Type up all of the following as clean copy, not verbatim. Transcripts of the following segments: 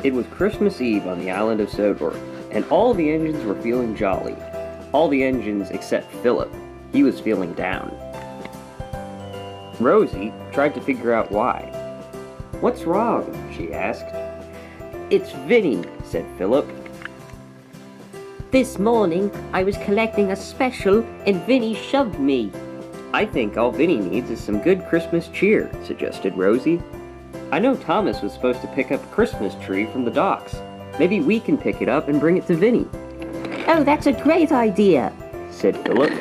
It was Christmas Eve on the island of Sodor, and all the engines were feeling jolly. All the engines except Philip. He was feeling down. Rosie tried to figure out why. "What's wrong?" she asked. "It's Vinnie," said Philip. "This morning I was collecting a special and Vinnie shoved me." "I think all Vinnie needs is some good Christmas cheer," suggested Rosie. "I know Thomas was supposed to pick up a Christmas tree from the docks. Maybe we can pick it up and bring it to Vinnie." "Oh, that's a great idea," said Philip.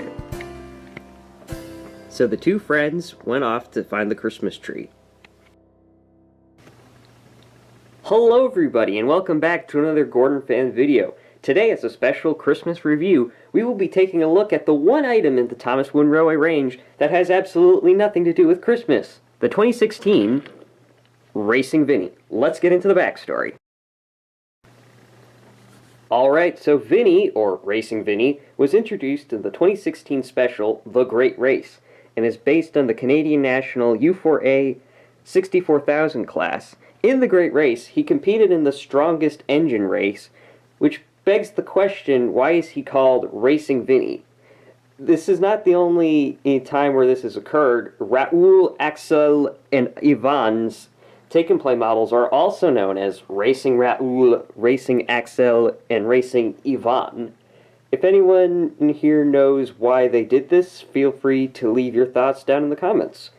So the two friends went off to find the Christmas tree. Hello everybody, and welcome back to another GordonFan video. Today, as a special Christmas review, we will be taking a look at the one item in the Thomas Wooden Railway range that has absolutely nothing to do with Christmas. The 2016 Racing Vinnie. Let's get into the backstory. Alright, so Vinnie, or Racing Vinnie, was introduced in the 2016 special The Great Race, and is based on the Canadian National U4A 64,000 class. In The Great Race, he competed in the strongest engine race, which begs the question, why is he called Racing Vinnie? This is not the only time where this has occurred. Raoul, Axel, and Ivan's take-and-play models are also known as Racing Raoul, Racing Axel, and Racing Ivan. If anyone in here knows why they did this, feel free to leave your thoughts down in the comments.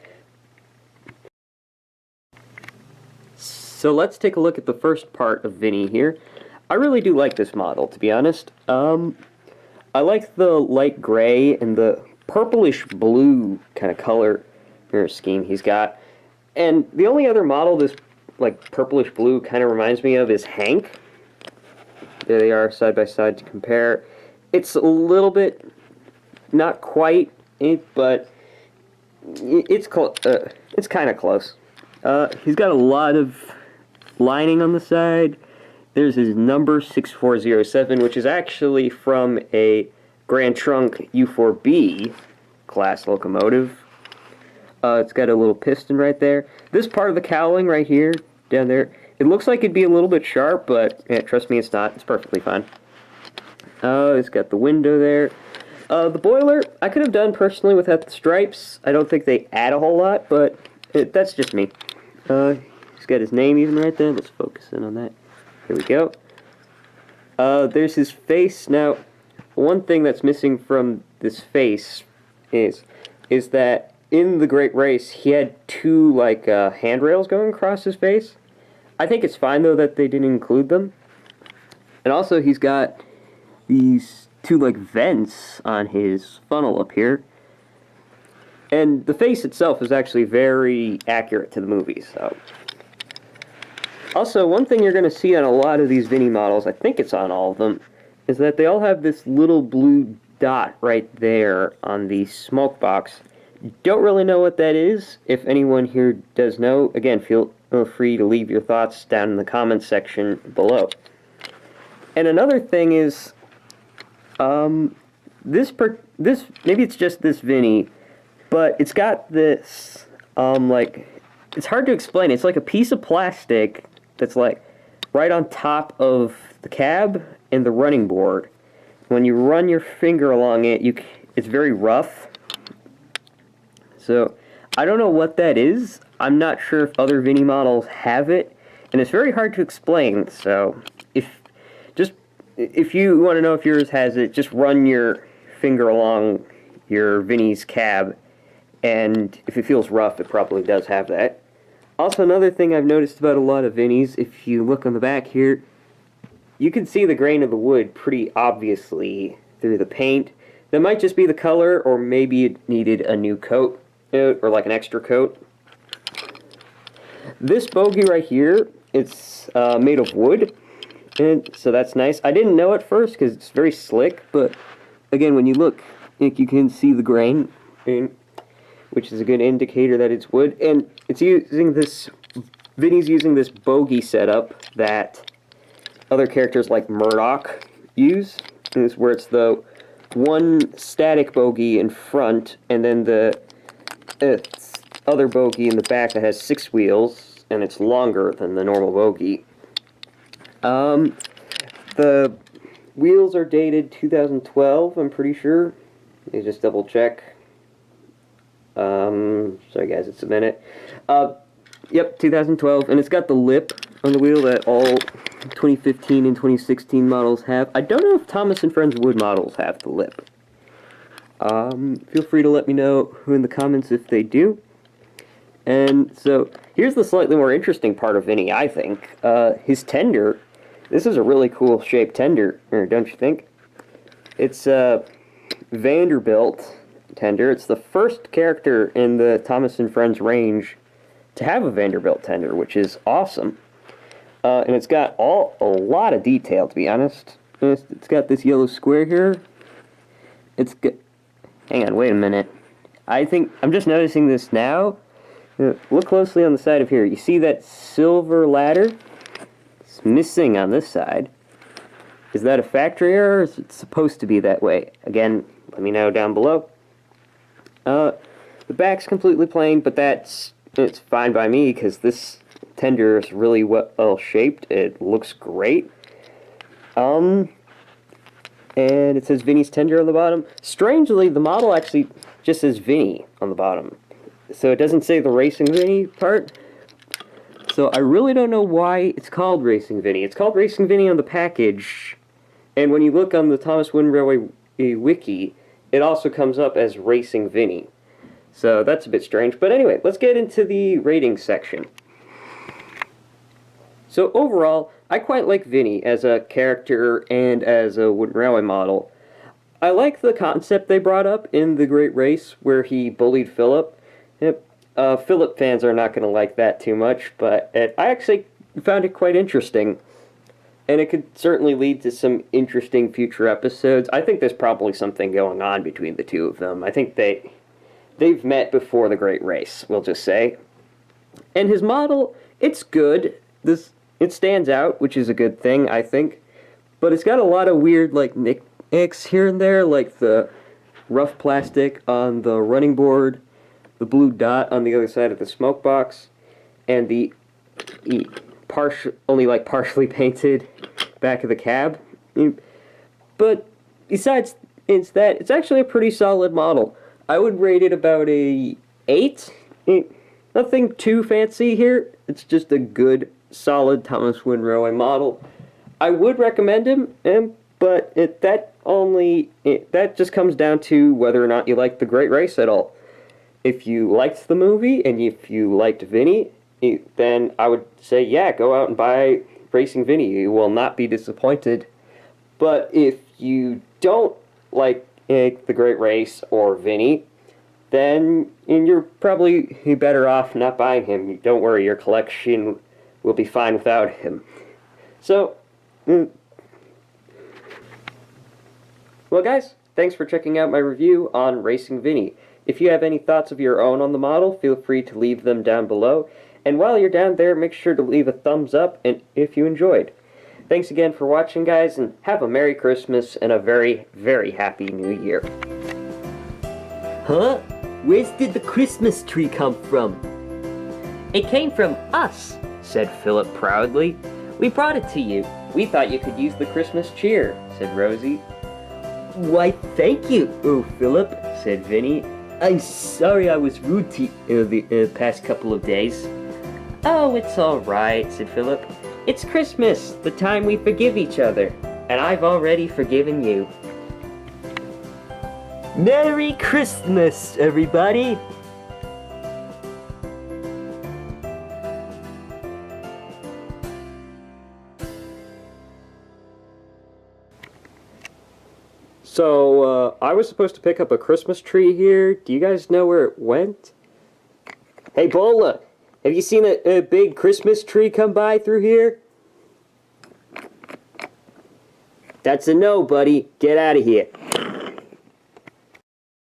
So let's take a look at the first part of Vinnie here. I really do like this model, to be honest. I like the light gray and the purplish blue kind of color scheme he's got. And the only other model this like purplish blue kind of reminds me of is Hank. There they are side by side to compare. It's a little bit, not quite it, but it's kind of close. He's got a lot of lining on the side. There's his number 6407, which is actually from a Grand Trunk U4B class locomotive. It's got a little piston right there. This part of the cowling right here, down there, it looks like it'd be a little bit sharp, but yeah, trust me, it's not. It's perfectly fine. It's got the window there. The boiler, I could have done personally without the stripes. I don't think they add a whole lot, but that's just me. He's got his name even right there. Let's focus in on that. Here we go. There's his face. Now, one thing that's missing from this face is that in the Great Race, he had two, handrails going across his face. I think it's fine, though, that they didn't include them. And also, he's got these two, vents on his funnel up here. And the face itself is actually very accurate to the movie, so. Also, one thing you're going to see on a lot of these Vinnie models, I think it's on all of them, is that they all have this little blue dot right there on the smoke box. Don't really know what that is. If anyone here does know, again, feel free to leave your thoughts down in the comments section below. And another thing is, maybe it's just this Vinnie, but it's got this, it's hard to explain. It's like a piece of plastic that's right on top of the cab and the running board. When you run your finger along it, it's very rough. So, I don't know what that is. I'm not sure if other Vinnie models have it, and it's very hard to explain. So, if you want to know if yours has it, just run your finger along your Vinnie's cab, and if it feels rough, it probably does have that. Also, another thing I've noticed about a lot of Vinnies, if you look on the back here, you can see the grain of the wood pretty obviously through the paint. That might just be the color, or maybe it needed a new coat, or an extra coat. This bogie right here, it's made of wood, and so that's nice. I didn't know at first because it's very slick, but again, when you look, you can see the grain, which is a good indicator that it's wood. And it's using this, Vinnie's using this bogie setup that other characters like Murdoch use. And it's where it's the one static bogie in front, and then the other bogie in the back that has 6 wheels, and it's longer than the normal bogie. The wheels are dated 2012, I'm pretty sure. Let me just double check. Sorry guys, it's a minute. Yep, 2012, and it's got the lip on the wheel that all 2015 and 2016 models have. I don't know if Thomas and Friends wood models have the lip. Feel free to let me know in the comments if they do. And so, here's the slightly more interesting part of Vinnie, I think. His tender. This is a really cool shaped tender, don't you think? It's a Vanderbilt tender. It's the first character in the Thomas and Friends range to have a Vanderbilt tender, which is awesome. And it's got a lot of detail, to be honest. It's got this yellow square here. Hang on, wait a minute. I think I'm just noticing this now. Look closely on the side of here. You see that silver ladder? It's missing on this side. Is that a factory error, or is it supposed to be that way? Again, let me know down below. The back's completely plain, but it's fine by me because this tender is really well shaped. It looks great. And it says Vinnie's tender on the bottom. Strangely, the model actually just says Vinnie on the bottom. So it doesn't say the Racing Vinnie part. So I really don't know why it's called Racing Vinnie. It's called Racing Vinnie on the package. And when you look on the Thomas Wooden Railway wiki, it also comes up as Racing Vinnie. So that's a bit strange. But anyway, let's get into the rating section. So overall, I quite like Vinnie as a character and as a wooden railway model. I like the concept they brought up in The Great Race where he bullied Philip. Philip fans are not going to like that too much, but I actually found it quite interesting. And it could certainly lead to some interesting future episodes. I think there's probably something going on between the two of them. I think they've met before The Great Race, we'll just say. And his model, it's good. It stands out, which is a good thing, I think. But it's got a lot of weird, like, knickknacks here and there, like the rough plastic on the running board, the blue dot on the other side of the smoke box, and the only partially painted back of the cab. But besides that, it's actually a pretty solid model. I would rate it about a 8. Nothing too fancy here. It's just a good, solid Thomas Wooden Railway model. I would recommend him, but that just comes down to whether or not you like The Great Race at all. If you liked the movie, and if you liked Vinnie, then I would say, yeah, go out and buy Racing Vinnie. You will not be disappointed. But if you don't like The Great Race or Vinnie, then you're probably better off not buying him. Don't worry, your collection will be fine without him. So, well guys, thanks for checking out my review on Racing Vinnie. If you have any thoughts of your own on the model, feel free to leave them down below. And while you're down there, make sure to leave a thumbs up and if you enjoyed. Thanks again for watching, guys, and have a Merry Christmas and a very, very Happy New Year. Huh? Where did the Christmas tree come from? It came from us, said Philip proudly. We brought it to you. We thought you could use the Christmas cheer, said Rosie. Why, thank you, Philip, said Vinnie. I'm sorry I was rude to you the past couple of days. Oh, it's all right, said Philip. It's Christmas, the time we forgive each other, and I've already forgiven you. Merry Christmas, everybody! So, I was supposed to pick up a Christmas tree here. Do you guys know where it went? Hey, Bola, have you seen a big Christmas tree come by through here? That's a no, buddy. Get out of here.